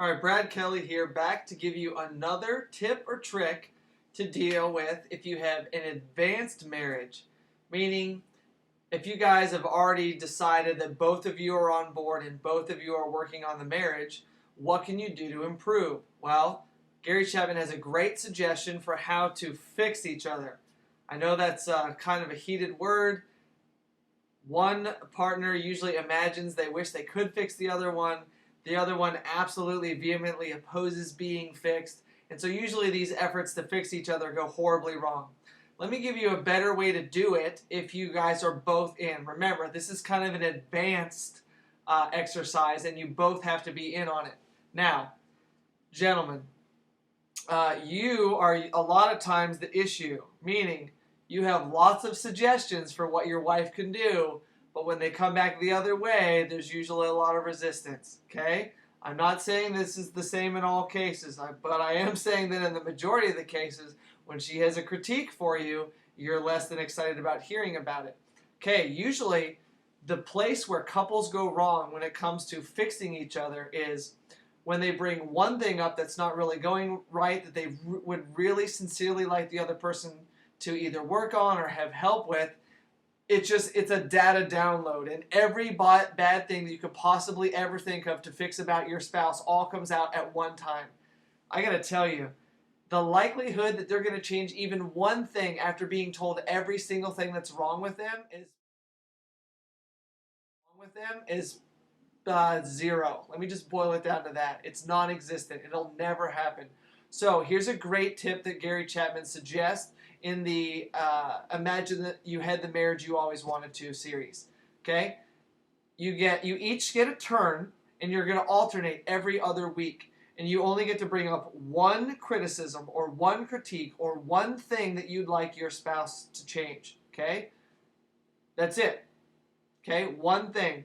All right, Brad Kelly here, back to give you another tip or trick to deal with if you have an advanced marriage. Meaning, if you guys have already decided that both of you are on board and both of you are working on the marriage, what can you do to improve? Well, Gary Chapman has a great suggestion for how to fix each other. I know that's kind of a heated word. One partner usually imagines they wish they could fix the other one. The other one absolutely vehemently opposes being fixed. And so usually these efforts to fix each other go horribly wrong. Let me give you a better way to do it if you guys are both in. Remember, this is kind of an advanced exercise and you both have to be in on it. Now, gentlemen, you are a lot of times the issue, meaning you have lots of suggestions for what your wife can do, but when they come back the other way, there's usually a lot of resistance, okay? I'm not saying this is the same in all cases, but I am saying that in the majority of the cases, when she has a critique for you, you're less than excited about hearing about it. Okay, usually the place where couples go wrong when it comes to fixing each other is when they bring one thing up that's not really going right, that they would really sincerely like the other person to either work on or have help with. It's a data download, and every bad thing that you could possibly ever think of to fix about your spouse all comes out at one time. I gotta tell you, the likelihood that they're gonna change even one thing after being told every single thing that's wrong with them is zero. Let me just boil it down to that. It's non-existent. It'll never happen. So here's a great tip that Gary Chapman suggests in the Imagine That You Had the Marriage You Always Wanted To series. Okay? You each get a turn, and you're going to alternate every other week. And you only get to bring up one criticism or one critique or one thing that you'd like your spouse to change. Okay? That's it. Okay? One thing.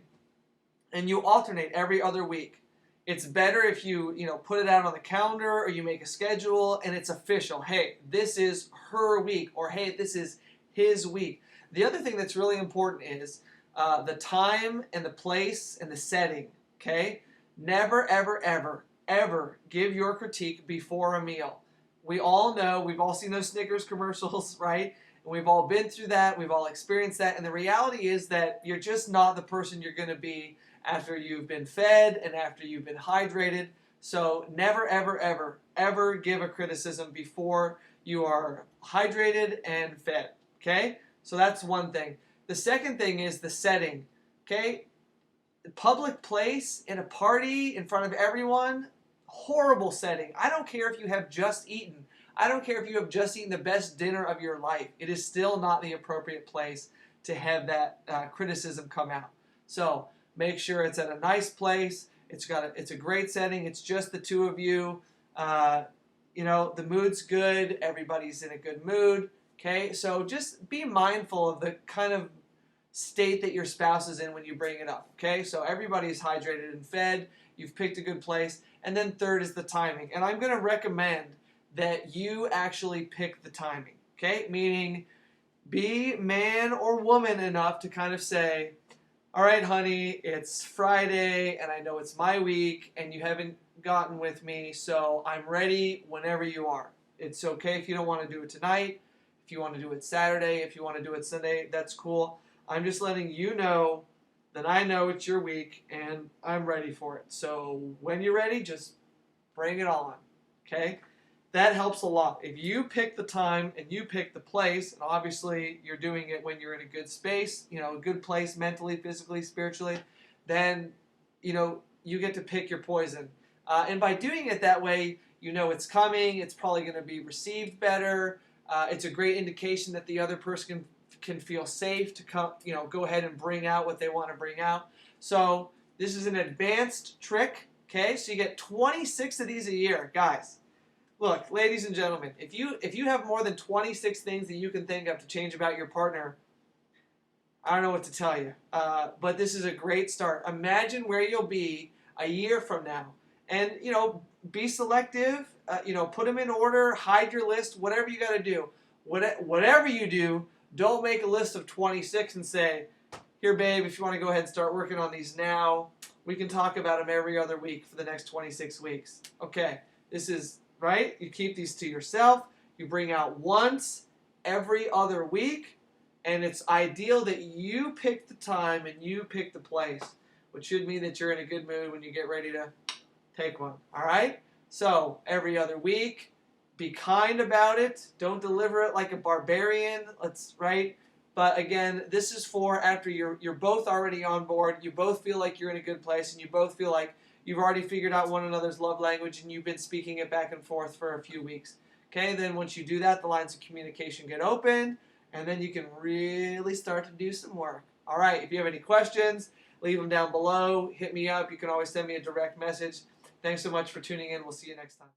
And you alternate every other week. It's better if you put it out on the calendar or you make a schedule and it's official. Hey, this is her week, or hey, this is his week. The other thing that's really important is the time and the place and the setting. Okay? Never, ever, ever, ever give your critique before a meal. We all know, we've all seen those Snickers commercials, right? And we've all been through that. We've all experienced that. And the reality is that you're just not the person you're going to be after you've been fed and after you've been hydrated. So never, ever, ever, ever give a criticism before you are hydrated and fed. Okay? So that's one thing. The second thing is the setting. Okay? Public place, in a party, in front of everyone, horrible setting. I don't care if you have just eaten. I don't care if you have just eaten the best dinner of your life. It is still not the appropriate place to have that criticism come out. So make sure it's at a nice place. It's a great setting. It's just the two of you. The mood's good. Everybody's in a good mood. Okay, so just be mindful of the kind of state that your spouse is in when you bring it up. Okay, so everybody's hydrated and fed. You've picked a good place. And then third is the timing. And I'm going to recommend that you actually pick the timing. Okay, meaning be man or woman enough to kind of say, all right, honey, it's Friday, and I know it's my week, and you haven't gotten with me, so I'm ready whenever you are. It's okay if you don't want to do it tonight. If you want to do it Saturday, if you want to do it Sunday, that's cool. I'm just letting you know that I know it's your week, and I'm ready for it. So when you're ready, just bring it on, okay? That helps a lot. If you pick the time and you pick the place, and obviously you're doing it when you're in a good space, a good place mentally, physically, spiritually, then, you get to pick your poison. And by doing it that way, it's coming, it's probably going to be received better. It's a great indication that the other person can feel safe to come, go ahead and bring out what they want to bring out. So this is an advanced trick, okay? So you get 26 of these a year, guys. Look, ladies and gentlemen, if you have more than 26 things that you can think of to change about your partner, I don't know what to tell you. But this is a great start. Imagine where you'll be a year from now. And, be selective. Put them in order. Hide your list. Whatever you got to do. Whatever you do, don't make a list of 26 and say, here, babe, if you want to go ahead and start working on these now, we can talk about them every other week for the next 26 weeks. Okay, this is right. You keep these to yourself. You bring out once every other week, and it's ideal that you pick the time and you pick the place, which should mean that you're in a good mood when you get ready to take one. All right? So, every other week, be kind about it. Don't deliver it like a barbarian. Right? But again, this is for after you're both already on board, you both feel like you're in a good place, and you both feel like you've already figured out one another's love language and you've been speaking it back and forth for a few weeks. Okay, then once you do that, the lines of communication get open, and then you can really start to do some work. All right, if you have any questions, leave them down below. Hit me up. You can always send me a direct message. Thanks so much for tuning in. We'll see you next time.